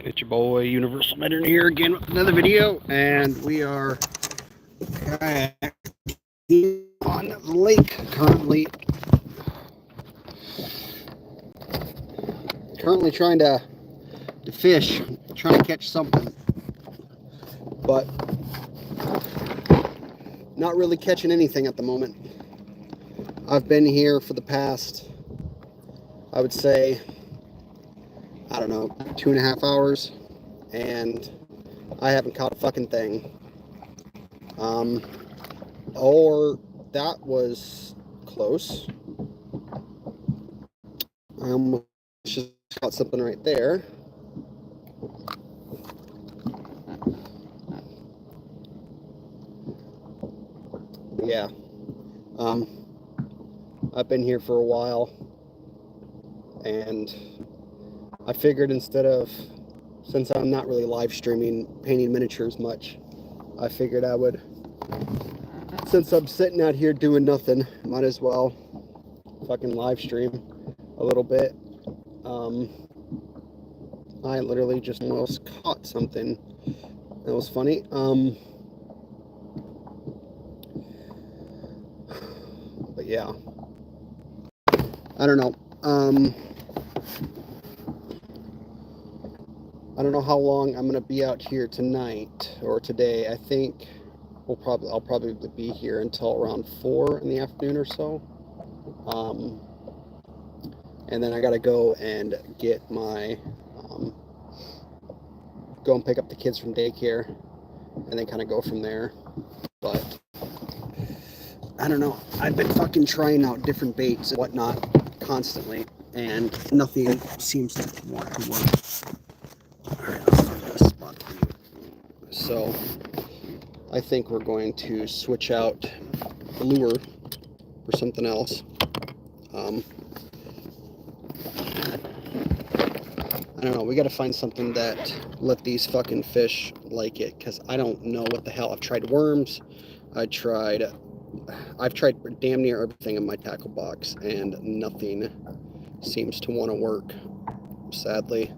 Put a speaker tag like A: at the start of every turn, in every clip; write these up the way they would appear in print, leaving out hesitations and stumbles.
A: It's your boy Universal Veteran here again with another video, and we are kayaking on the lake currently trying to fish, trying to catch something, but not really catching anything at the moment. I've been here for the past, I would say, I don't know, 2.5 hours, and I haven't caught a fucking thing. Or that was close. I almost just caught something right there. Yeah. I've been here for a while, and I figured since I'm not really live streaming painting miniatures much, I figured I would, since I'm sitting out here doing nothing, might as well fucking live stream a little bit. I literally just almost caught something. That was funny. But yeah, I don't know. I don't know how long I'm gonna be out here tonight or today. I think I'll probably be here until around 4 in the afternoon or so. And then I gotta go and get my go and pick up the kids from daycare, and then kind of go from there. But I don't know. I've been fucking trying out different baits and whatnot constantly, and nothing seems to want to work. All right, let's find a spot for you. So I think we're going to switch out the lure for something else. I don't know, we gotta find something that let these fucking fish like it, because I don't know what the hell. I've tried worms, I've tried damn near everything in my tackle box, and nothing seems to want to work, sadly.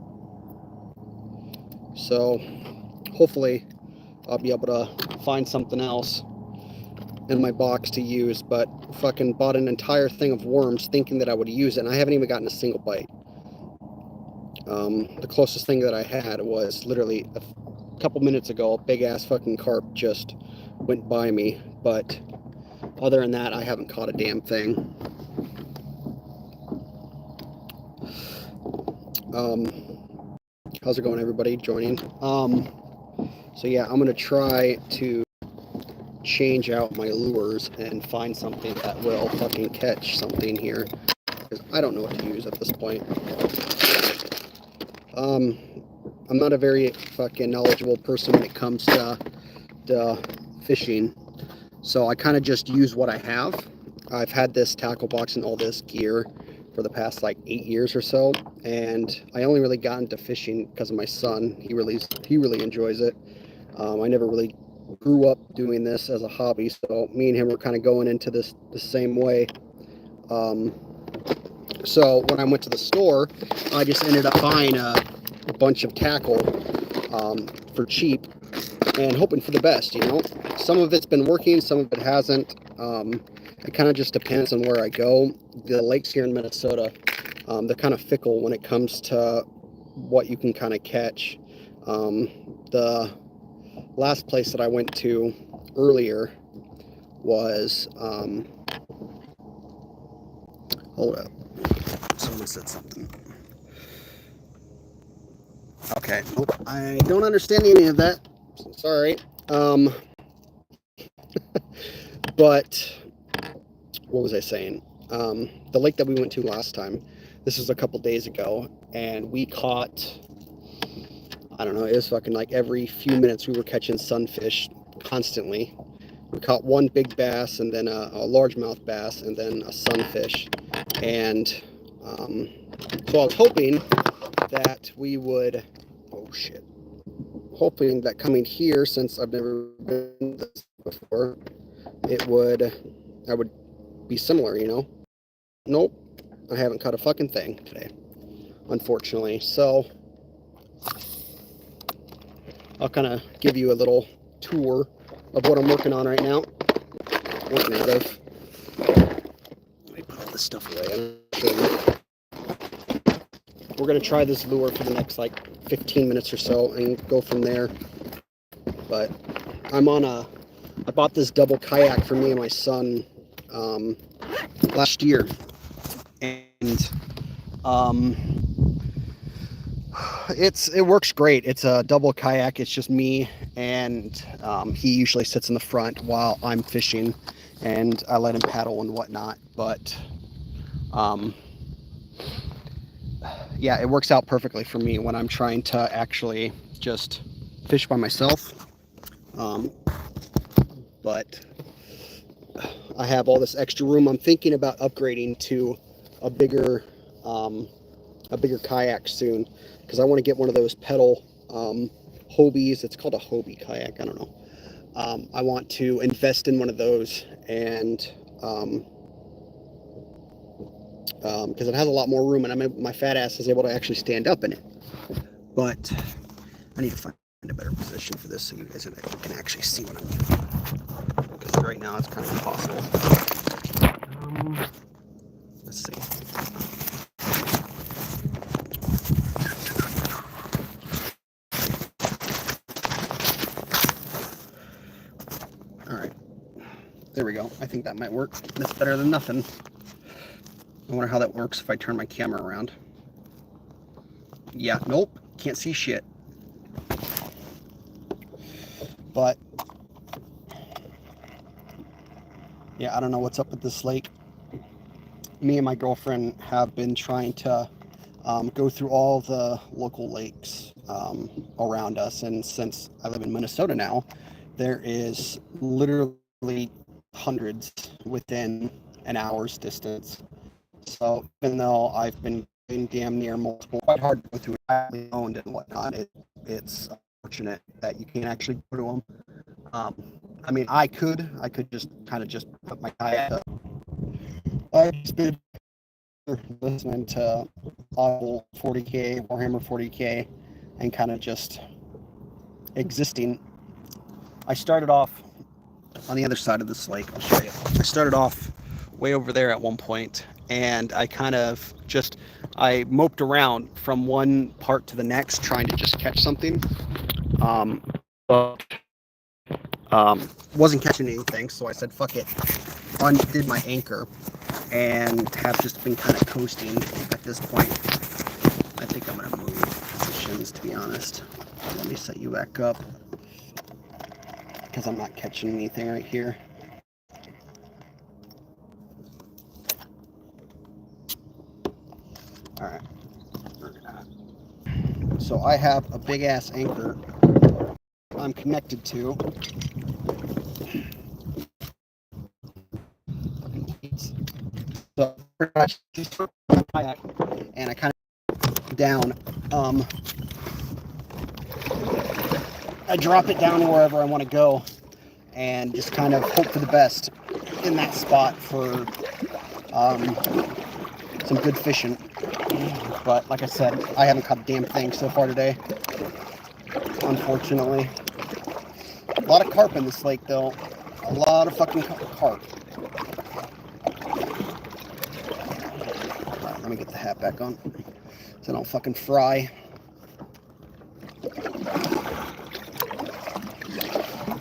A: So hopefully I'll be able to find something else in my box to use, but fucking bought an entire thing of worms thinking that I would use it, and I haven't even gotten a single bite. The closest thing that I had was literally a couple minutes ago. A big ass fucking carp just went by me, but other than that, I haven't caught a damn thing. How's it going, everybody joining? So yeah, I'm gonna try to change out my lures and find something that will fucking catch something here, because I don't know what to use at this point. I'm not a very fucking knowledgeable person when it comes to fishing, so I kind of just use what I have. I've had this tackle box and all this gear for the past like 8 years or so, and I only really got into fishing because of my son. He really enjoys it. I never really grew up doing this as a hobby, so me and him were kind of going into this the same way. So when I went to the store, I just ended up buying a bunch of tackle for cheap and hoping for the best, you know. Some of it's been working, some of it hasn't. It kind of just depends on where I go. The lakes here in Minnesota, they're kind of fickle when it comes to what you can kind of catch. The last place that I went to earlier was, hold up, someone said something. Okay, nope, I don't understand any of that, sorry. But what was I saying? The lake that we went to last time, this was a couple days ago, and we caught, I don't know, it was fucking like every few minutes we were catching sunfish constantly. We caught one big bass, and then a largemouth bass, and then a sunfish. And so I was hoping that we would, oh shit, hoping that coming here, since I've never been this before, I would be similar, you know. Nope, I haven't caught a fucking thing today, unfortunately. So I'll kind of give you a little tour of what I'm working on right now. Working out of. Let me put all this stuff away. We're gonna try this lure for the next like 15 minutes or so and go from there. But I bought this double kayak for me and my son last year, and it works great. It's a double kayak. It's just me, and he usually sits in the front while I'm fishing, and I let him paddle and whatnot. But yeah, it works out perfectly for me when I'm trying to actually just fish by myself. But I have all this extra room. I'm thinking about upgrading to a bigger kayak soon, because I want to get one of those pedal Hobies. It's called a Hobie kayak. I don't know. I want to invest in one of those, and because it has a lot more room, and my fat ass is able to actually stand up in it. But I need to find a better position for this so you guys can actually see what I'm doing, because right now it's kind of impossible. Let's see. All right, there we go. I think that might work. That's better than nothing. I wonder how that works if I turn my camera around. Yeah, nope, can't see shit. But yeah, I don't know what's up with this lake. Me and my girlfriend have been trying to go through all the local lakes around us, and since I live in Minnesota now, there is literally hundreds within an hour's distance. So even though I've been damn near multiple, quite hard to go through privately owned and whatnot, it's unfortunate that you can't actually go to them. I mean, I could just kind of just put my kayak up. I've just been listening to Audible 40K, Warhammer 40K, and kind of just existing. I started off on the other side of this lake. I'll show you. I started off way over there at one point, and I kind of I moped around from one part to the next trying to just catch something. But wasn't catching anything, so I said fuck it, undid my anchor, and have just been kind of coasting at this point. I think I'm gonna move positions, to be honest. Let me set you back up, because I'm not catching anything right here. All right. So I have a big ass anchor I'm connected to. So and I kind of down. I drop it down wherever I want to go, and just kind of hope for the best in that spot for some good fishing. But like I said, I haven't caught a damn thing so far today, unfortunately. A lot of carp in this lake, though. A lot of fucking carp. Alright, let me get the hat back on so I don't fucking fry.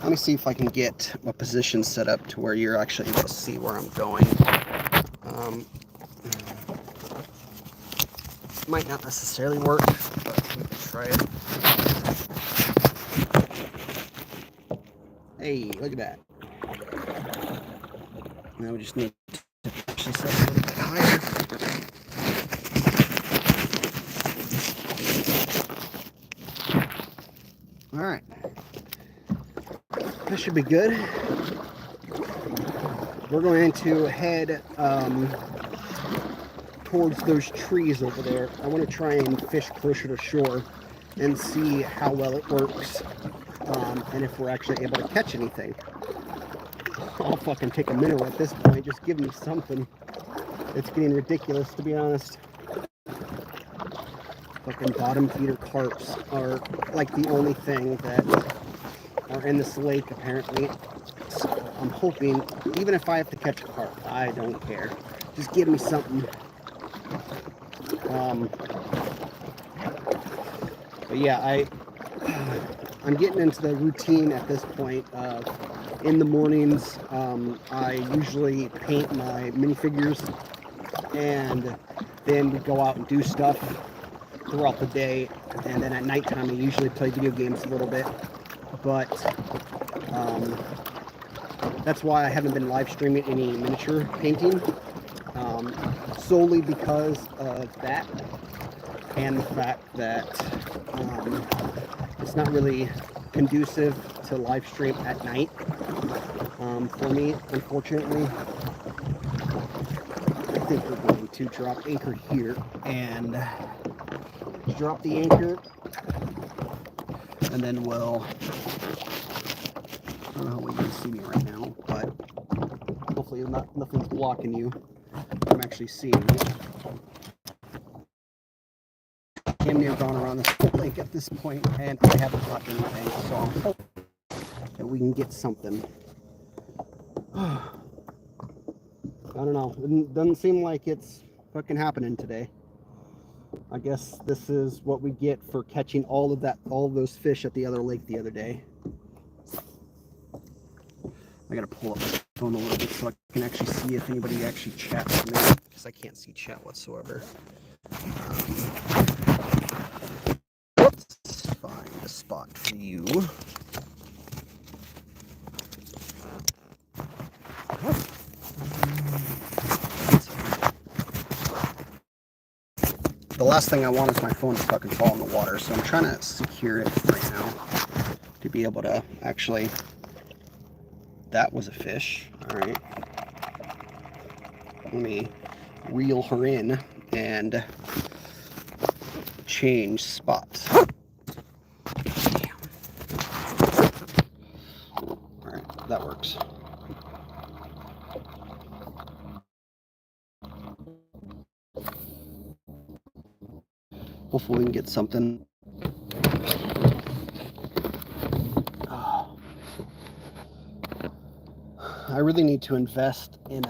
A: Let me see if I can get a position set up to where you're actually able to see where I'm going. Might not necessarily work, but we can try it. Hey, look at that. Now we just need to actually set it a little bit higher. All right. This should be good. We're going to head towards those trees over there. I want to try and fish closer to shore and see how well it works, and if we're actually able to catch anything. I'll fucking take a minnow at this point. Just give me something. It's getting ridiculous, to be honest. Fucking bottom feeder carps are like the only thing that are in this lake apparently. So I'm hoping, even if I have to catch a carp, I don't care. Just give me something. But yeah, I'm getting into the routine at this point of in the mornings, I usually paint my minifigures, and then we go out and do stuff throughout the day, and then at nighttime I usually play video games a little bit. But that's why I haven't been live streaming any miniature painting, solely because of that, and the fact that it's not really conducive to live stream at night for me, unfortunately. I think we're going to drop anchor here and drop the anchor, and then we'll, I don't know how you can see me right now, but hopefully nothing's blocking you. I'm actually seeing you. Damn near gone around this whole lake at this point, and I haven't caught anything, so I'm hoping that we can get something. I don't know. It doesn't seem like it's fucking happening today. I guess this is what we get for catching all of those fish at the other lake the other day. I gotta pull up my phone a little bit so I can actually see if anybody actually chats with me, because I can't see chat whatsoever. Let's find a spot for you. The last thing I want is my phone to fucking fall in the water, so I'm trying to secure it right now to be able to actually... That was a fish. Alright. Let me reel her in and change spots. Alright, that works. Hopefully we can get something. I really need to invest in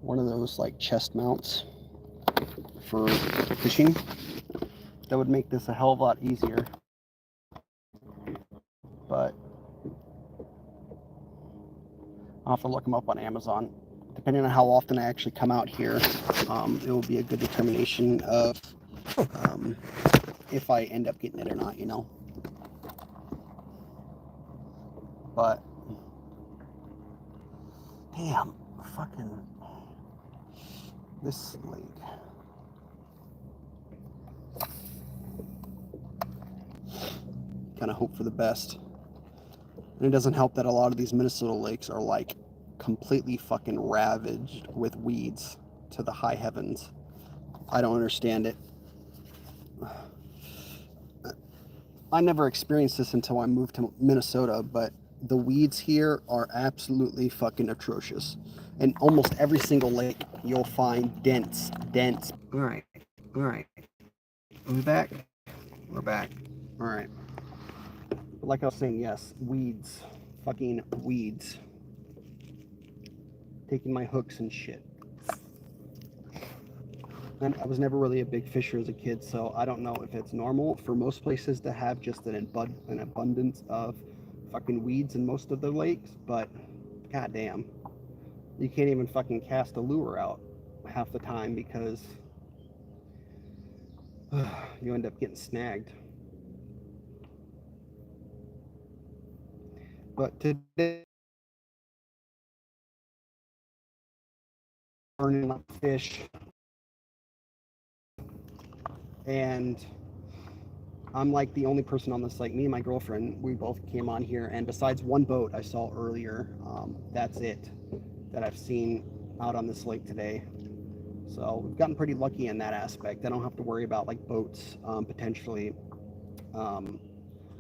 A: one of those like chest mounts for fishing. That would make this a hell of a lot easier. But I'll have to look them up on Amazon. Depending on how often I actually come out here, it will be a good determination of if I end up getting it or not, you know. But damn, fucking this lake. Kind of hope for the best. And it doesn't help that a lot of these Minnesota lakes are like completely fucking ravaged with weeds to the high heavens. I don't understand it. I never experienced this until I moved to Minnesota, but the weeds here are absolutely fucking atrocious. And almost every single lake you'll find dense. All right. Are we back? We're back. All right. Like I was saying, yes, weeds. Fucking weeds. Taking my hooks and shit. And I was never really a big fisher as a kid, so I don't know if it's normal for most places to have just an abundance of fucking weeds in most of the lakes, but goddamn, you can't even fucking cast a lure out half the time because you end up getting snagged. But today, burning my fish, and I'm like the only person on this lake. Me and my girlfriend, we both came on here, and besides one boat I saw earlier, that's it that I've seen out on this lake today. So we've gotten pretty lucky in that aspect. I don't have to worry about like boats potentially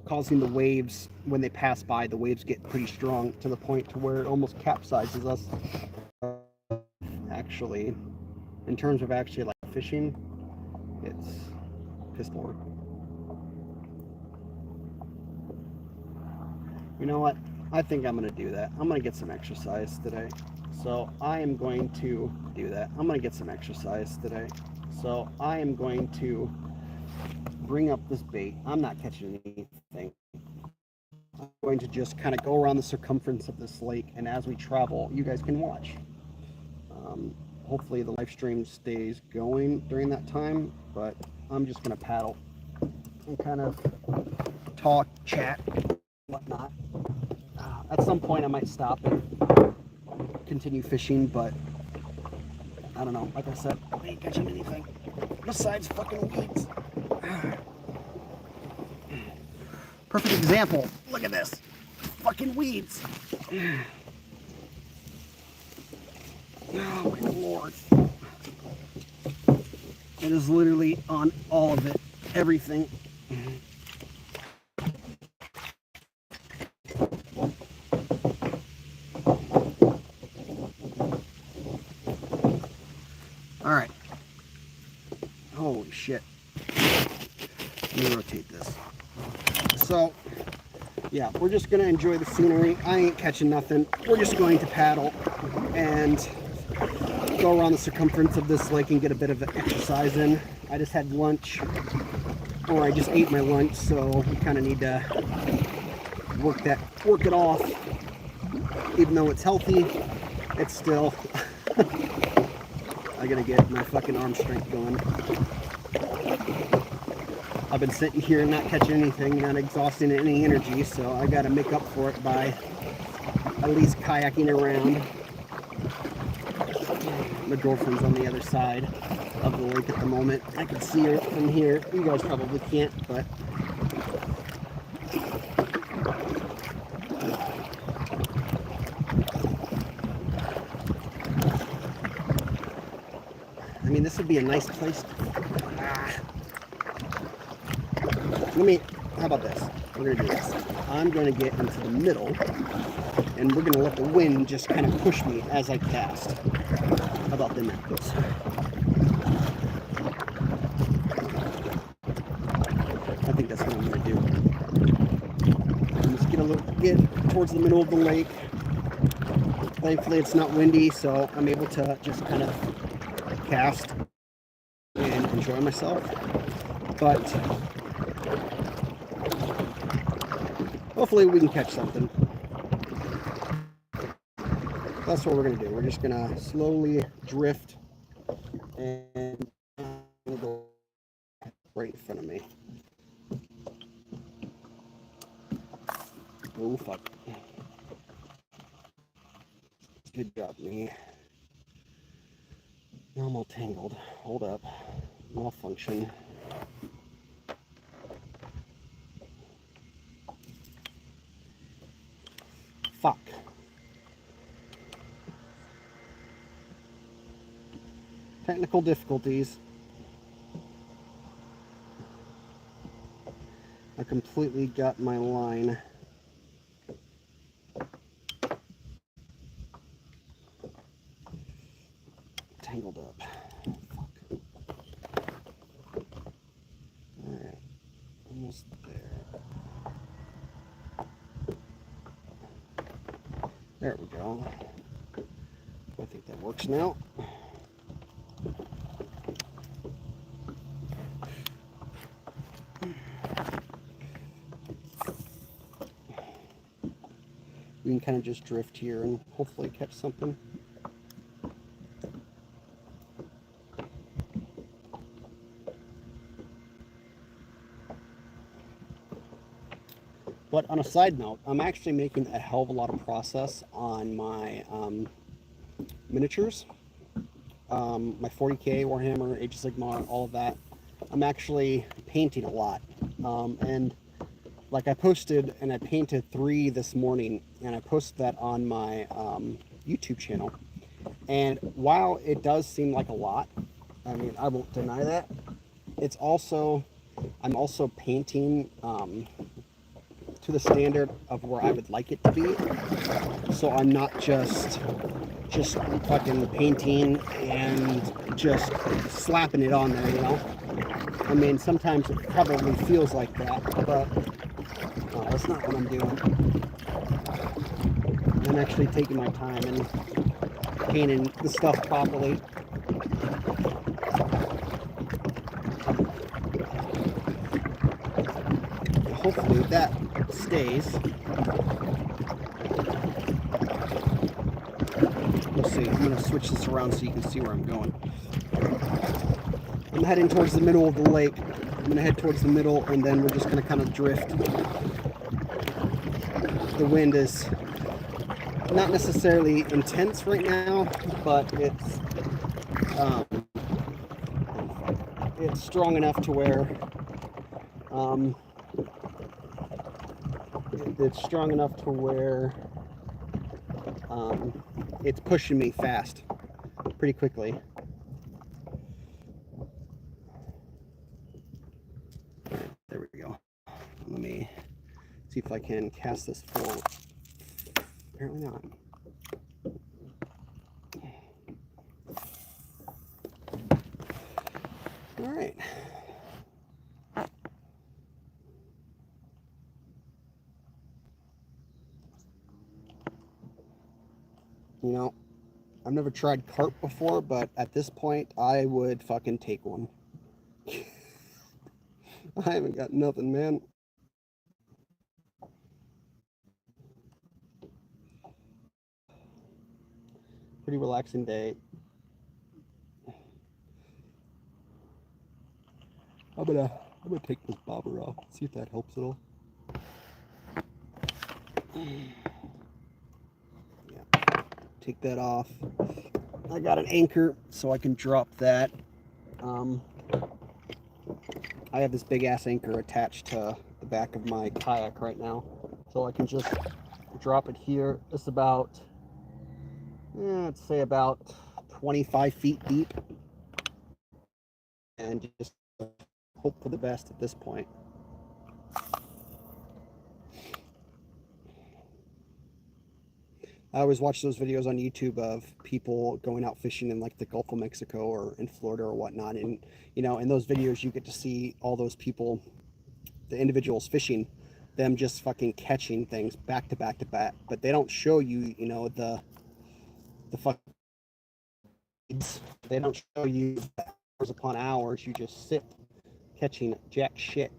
A: causing the waves. When they pass by, the waves get pretty strong to the point to where it almost capsizes us. Actually, in terms of actually like fishing, It's piss poor. You know what? I think I'm going to do that. I'm going to get some exercise today. So I am going to do that. I'm going to get some exercise today. So I am going to bring up this bait. I'm not catching anything. I'm going to just kind of go around the circumference of this lake, and as we travel, you guys can watch. Hopefully the live stream stays going during that time, but I'm just going to paddle and kind of talk, chat, whatnot. At some point I might stop and continue fishing, but I don't know. Like I said, I ain't catching anything besides fucking weeds. Perfect example. Look at this. Fucking weeds. Oh my lord. It is literally on all of it. Everything. Alright. Holy shit. Let me rotate this. So, yeah, we're just going to enjoy the scenery. I ain't catching nothing. We're just going to paddle and go around the circumference of this lake and get a bit of an exercise in. I just had lunch, or I just ate my lunch, so we kind of need to work it off. Even though it's healthy, it's still I gotta get my fucking arm strength going. I've been sitting here and not catching anything, not exhausting any energy, so I gotta make up for it by at least kayaking around. My girlfriend's on the other side of the lake at the moment. I can see her from here. You guys probably can't, but I mean, this would be a nice place. How about this? We're gonna do this. I'm gonna get into the middle, and we're gonna let the wind just kind of push me as I cast. How about them apples? I think that's what I'm gonna do. Just get towards the middle of the lake. Thankfully, it's not windy, so I'm able to just kind of cast and enjoy myself. But hopefully we can catch something. That's what we're going to do. We're just going to slowly drift and go right in front of me. Oh, fuck. Good job, me. Now I'm all tangled. Hold up. Malfunction. Fuck. Technical difficulties. I completely got my line tangled up. Fuck. Alright. Almost there. There we go. I think that works now. We can kind of just drift here and hopefully catch something. But on a side note, I'm actually making a hell of a lot of progress on my miniatures. My 40K, Warhammer, Age of Sigmar, all of that. I'm actually painting a lot. And like I posted, and I painted 3 this morning, and I posted that on my YouTube channel. And while it does seem like a lot, I mean, I won't deny that, it's also, I'm also painting to the standard of where I would like it to be. So I'm not just fucking painting and just slapping it on there, you know? I mean, sometimes it probably feels like that, but that's not what I'm doing. I'm actually taking my time and painting the stuff properly. Hopefully that stays. We'll see. I'm going to switch this around so you can see where I'm going. I'm heading towards the middle of the lake. I'm going to head towards the middle, and then we're just going to kind of drift. The wind is not necessarily intense right now, but it's strong enough to where it's pushing me fast pretty quickly. There we go. Let me see if I can cast this forward. Apparently not. All right. You know, I've never tried carp before, but at this point, I would fucking take one. I haven't got nothing, man. Pretty relaxing day. I'm gonna take this bobber off, see if that helps at all. Yeah, take that off. I got an anchor, so I can drop that. I have this big ass anchor attached to the back of my kayak right now, so I can just drop it here. It's about, let's say about 25 feet deep, and just hope for the best at this point. I always watch those videos on YouTube of people going out fishing in like the Gulf of Mexico or in Florida or whatnot. And, you know, in those videos, you get to see all those people, the individuals fishing, them just fucking catching things back to back to back. But they don't show you, you know, the fucking, they don't show you hours upon hours. You just sit catching jack shit.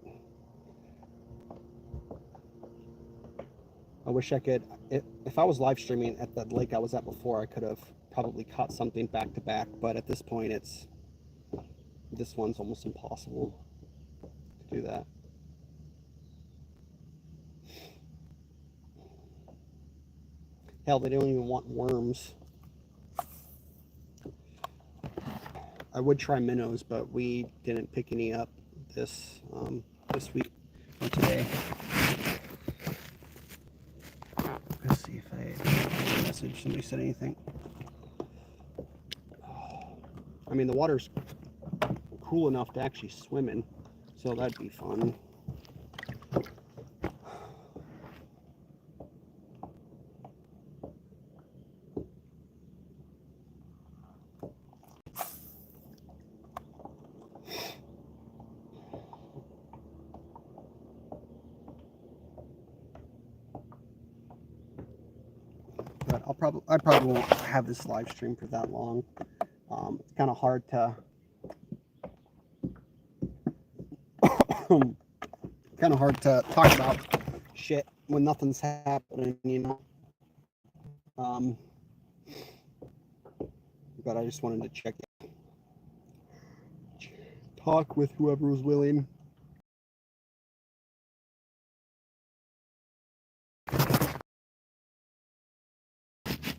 A: I wish I could, if I was live streaming at the lake I was at before, I could have probably caught something back to back, but at this point this one's almost impossible to do that. Hell, they don't even want worms. I would try minnows, but we didn't pick any up this week or today. Let's see if I message somebody said anything. I mean, the water's cool enough to actually swim in, so that'd be fun. But I probably won't have this live stream for that long. It's kind of hard to talk about shit when nothing's happening, you know. But I just wanted to talk with whoever was willing.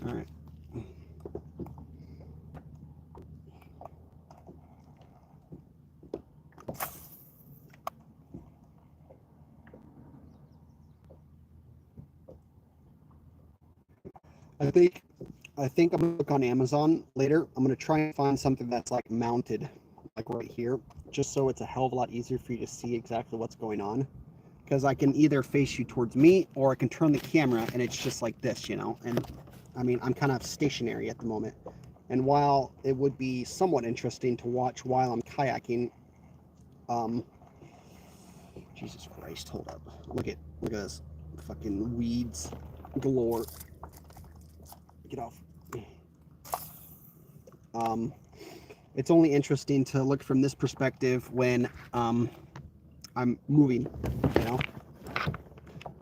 A: All right. I think I'm gonna look on Amazon later. I'm gonna try and find something that's like mounted, like right here, just so it's a hell of a lot easier for you to see exactly what's going on. Because I can either face you towards me, or I can turn the camera and it's just like this, you know. And I mean, I'm kind of stationary at the moment. And while it would be somewhat interesting to watch while I'm kayaking, Jesus Christ, hold up. Look at this. Fucking weeds galore. Get off. It's only interesting to look from this perspective when I'm moving, you know.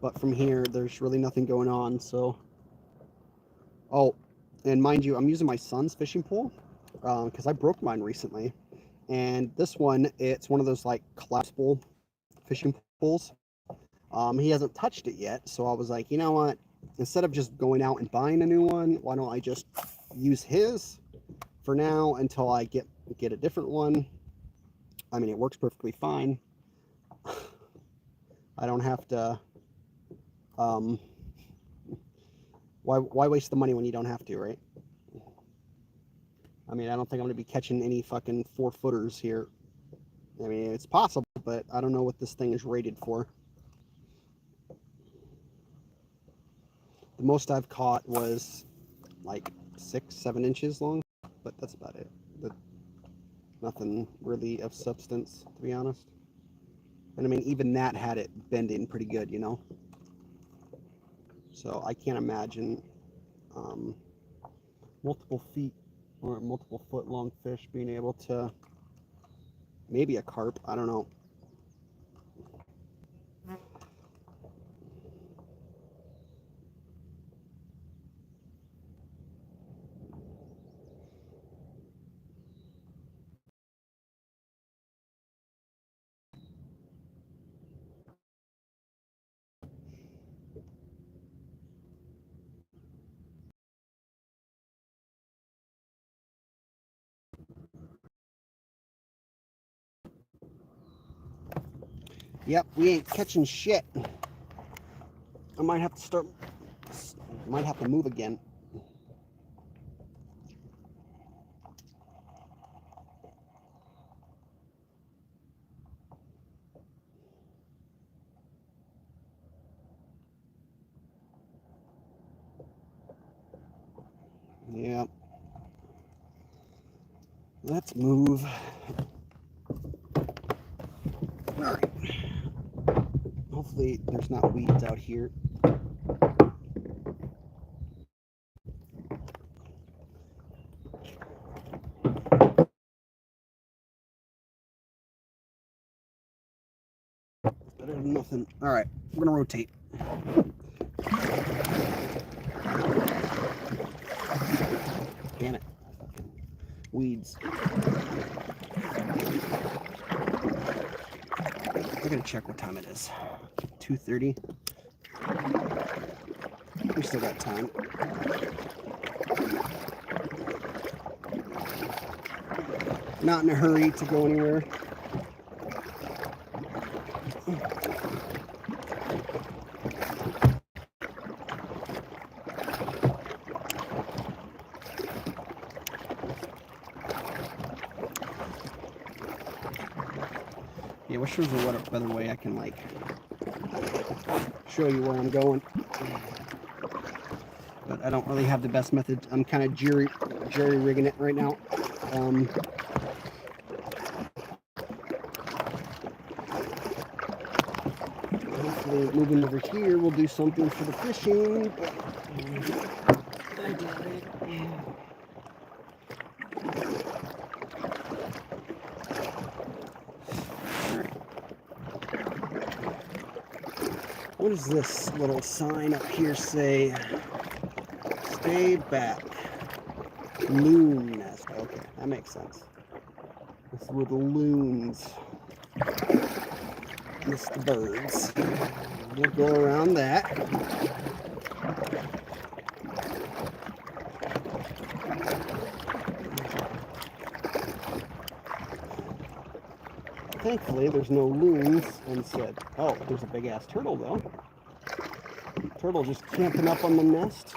A: But from here, there's really nothing going on. So, oh, and mind you, I'm using my son's fishing pole because I broke mine recently. And this one, it's one of those like collapsible fishing poles. He hasn't touched it yet, so I was like, you know what? Instead of just going out and buying a new one, why don't I just use his for now until I get a different one? I mean, it works perfectly fine. I don't have to. Why waste the money when you don't have to, right? I mean, I don't think I'm going to be catching any fucking 4-footers here. I mean, it's possible, but I don't know what this thing is rated for. The most I've caught was like 6-7 inches long, but that's about it. But nothing really of substance, to be honest. And I mean, even that had it bending pretty good, you know. So I can't imagine multiple feet or multiple foot long fish being able to, maybe a carp, I don't know. Yep, we ain't catching shit. I might have to move again. Yeah. Let's move. All right. Hopefully there's not weeds out here. Better than nothing. All right, we're gonna rotate. Damn it. Weeds. We're gonna check what time it is. 2:30. We still got time. Not in a hurry to go anywhere. Yeah, wish there was a better way I can like show you where I'm going. But I don't really have the best method. I'm kind of jerry rigging it right now. Hopefully moving over here will do something for the fishing. I doubt it. What does this little sign up here say? Stay back. Loon nest. Okay, that makes sense. This is where the loons nest the birds. We'll go around that. Thankfully, there's no loons and said, oh, there's a big ass turtle though. Turtle just camping up on the nest.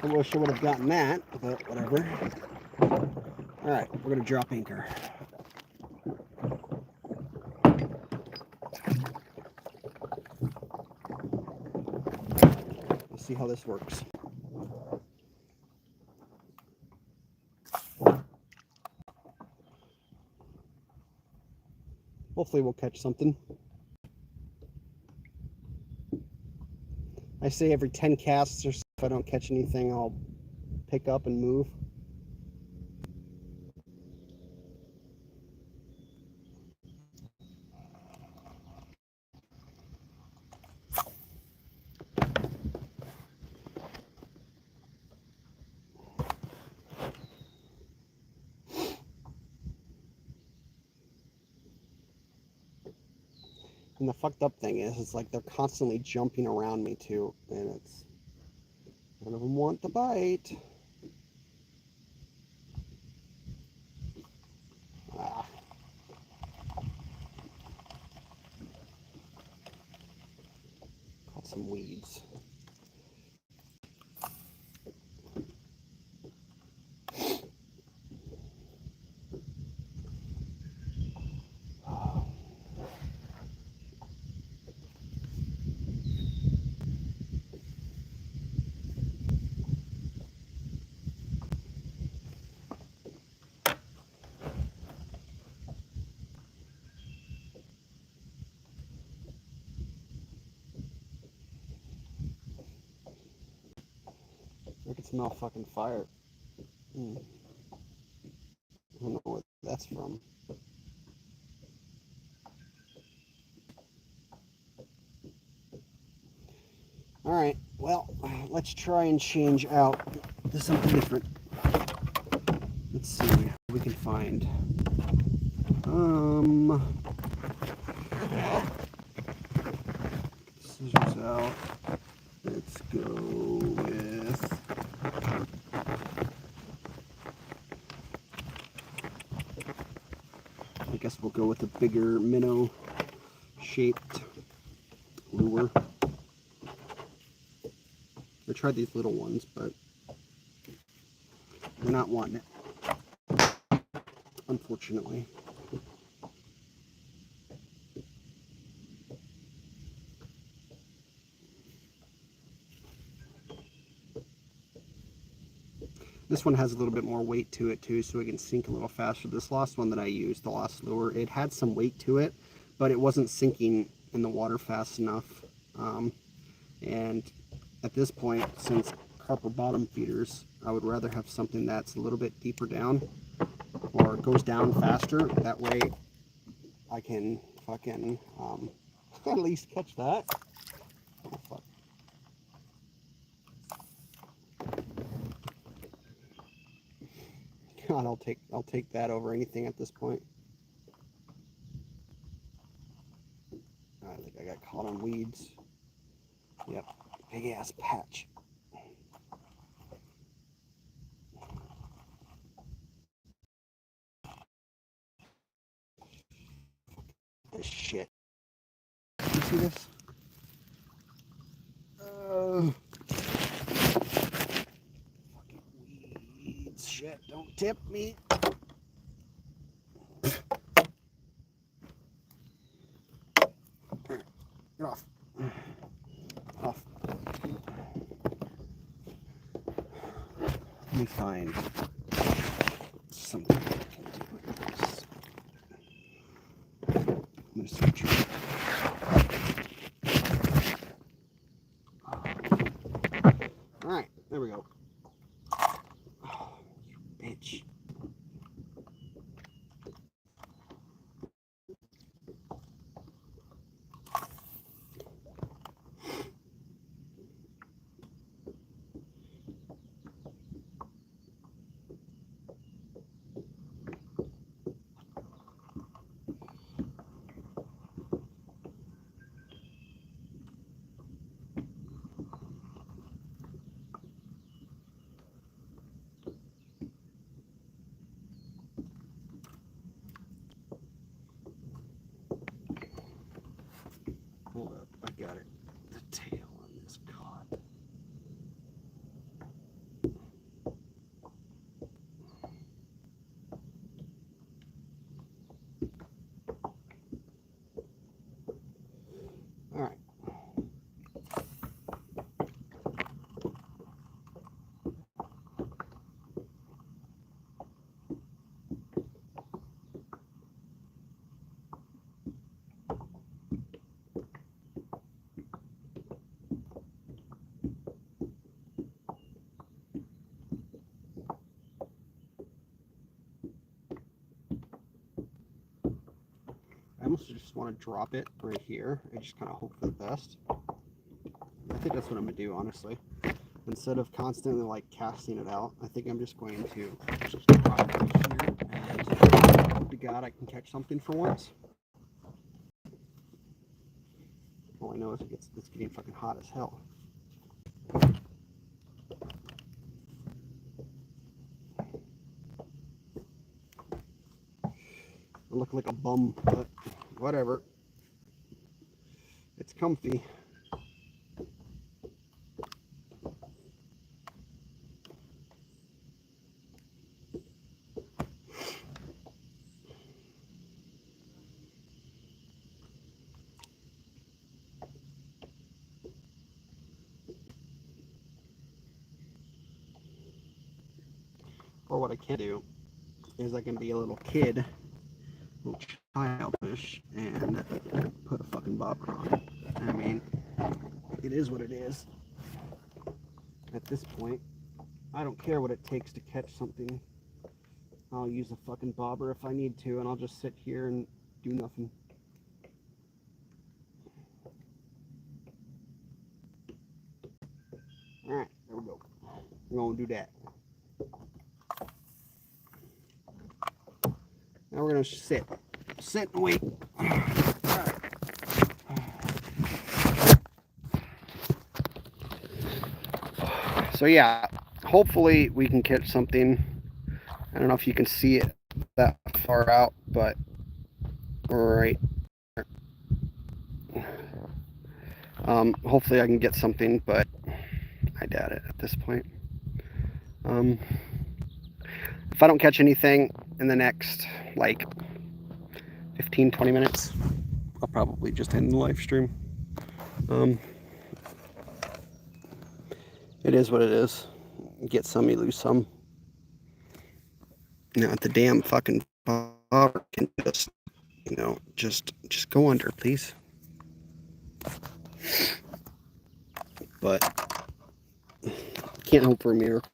A: I wish I would have gotten that, but whatever. All right, we're gonna drop anchor. Let's see how this works. hopefully we'll catch something. I say every 10 casts or so, if I don't catch anything, I'll pick up and move. And the fucked up thing is, it's like they're constantly jumping around me too, and it's none of them want to bite. Ah. Caught some weeds. I can smell fucking fire. I don't know what that's from. Alright, well, let's try and change out to something different. Let's see what we can find. Scissors out. Let's go with... I guess we'll go with the bigger minnow shaped lure. I tried these little ones, but they're not wanting it, unfortunately. This one has a little bit more weight to it too, so it can sink a little faster. This last one that I used, the last lure, it had some weight to it, but it wasn't sinking in the water fast enough. And at this point, since carp are bottom feeders, I would rather have something that's a little bit deeper down or goes down faster. That way I can fucking at least catch that. Oh, fuck. God, I'll take that over anything at this point. I think I got caught on weeds. Yep, big ass patch. This shit. You see this? Fucking weeds. Shit, don't tip me. Get off. Off. Let me find something I can do with this. I'm gonna search it. Alright, there we go. Oh, you bitch. Hold up, I got it. The tail on this cod. Alright. almost just want to drop it right here and just kind of hope for the best. I think that's what I'm gonna do, honestly. Instead of constantly like casting it out, I think I'm just going to just drop it right here and hope to God I can catch something for once. All I know is it's getting fucking hot as hell. I look like a bum, but whatever. It's comfy. Or what I can do is I can be a little kid, little child fish, and put a fucking bobber on it. I mean, it is what it is. At this point, I don't care what it takes to catch something. I'll use a fucking bobber if I need to, and I'll just sit here and do nothing. Alright, there we go. I'm gonna do that. Now we're gonna sit and wait. Alright. So yeah, hopefully we can catch something. I don't know if you can see it that far out, but right. Hopefully I can get something, but I doubt it at this point. If I don't catch anything in the next like 15-20 minutes, I'll probably just end the live stream. It is what it is. Get some, you lose some. Now the damn fucking bobber can just, just go under, please. But can't hope for a miracle.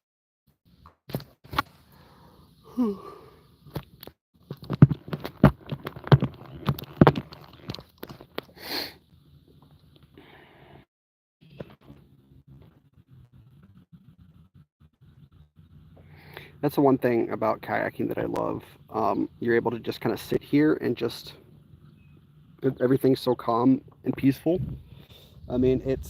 A: That's the one thing about kayaking that I love. You're able to just kind of sit here and just, everything's so calm and peaceful. I mean, it's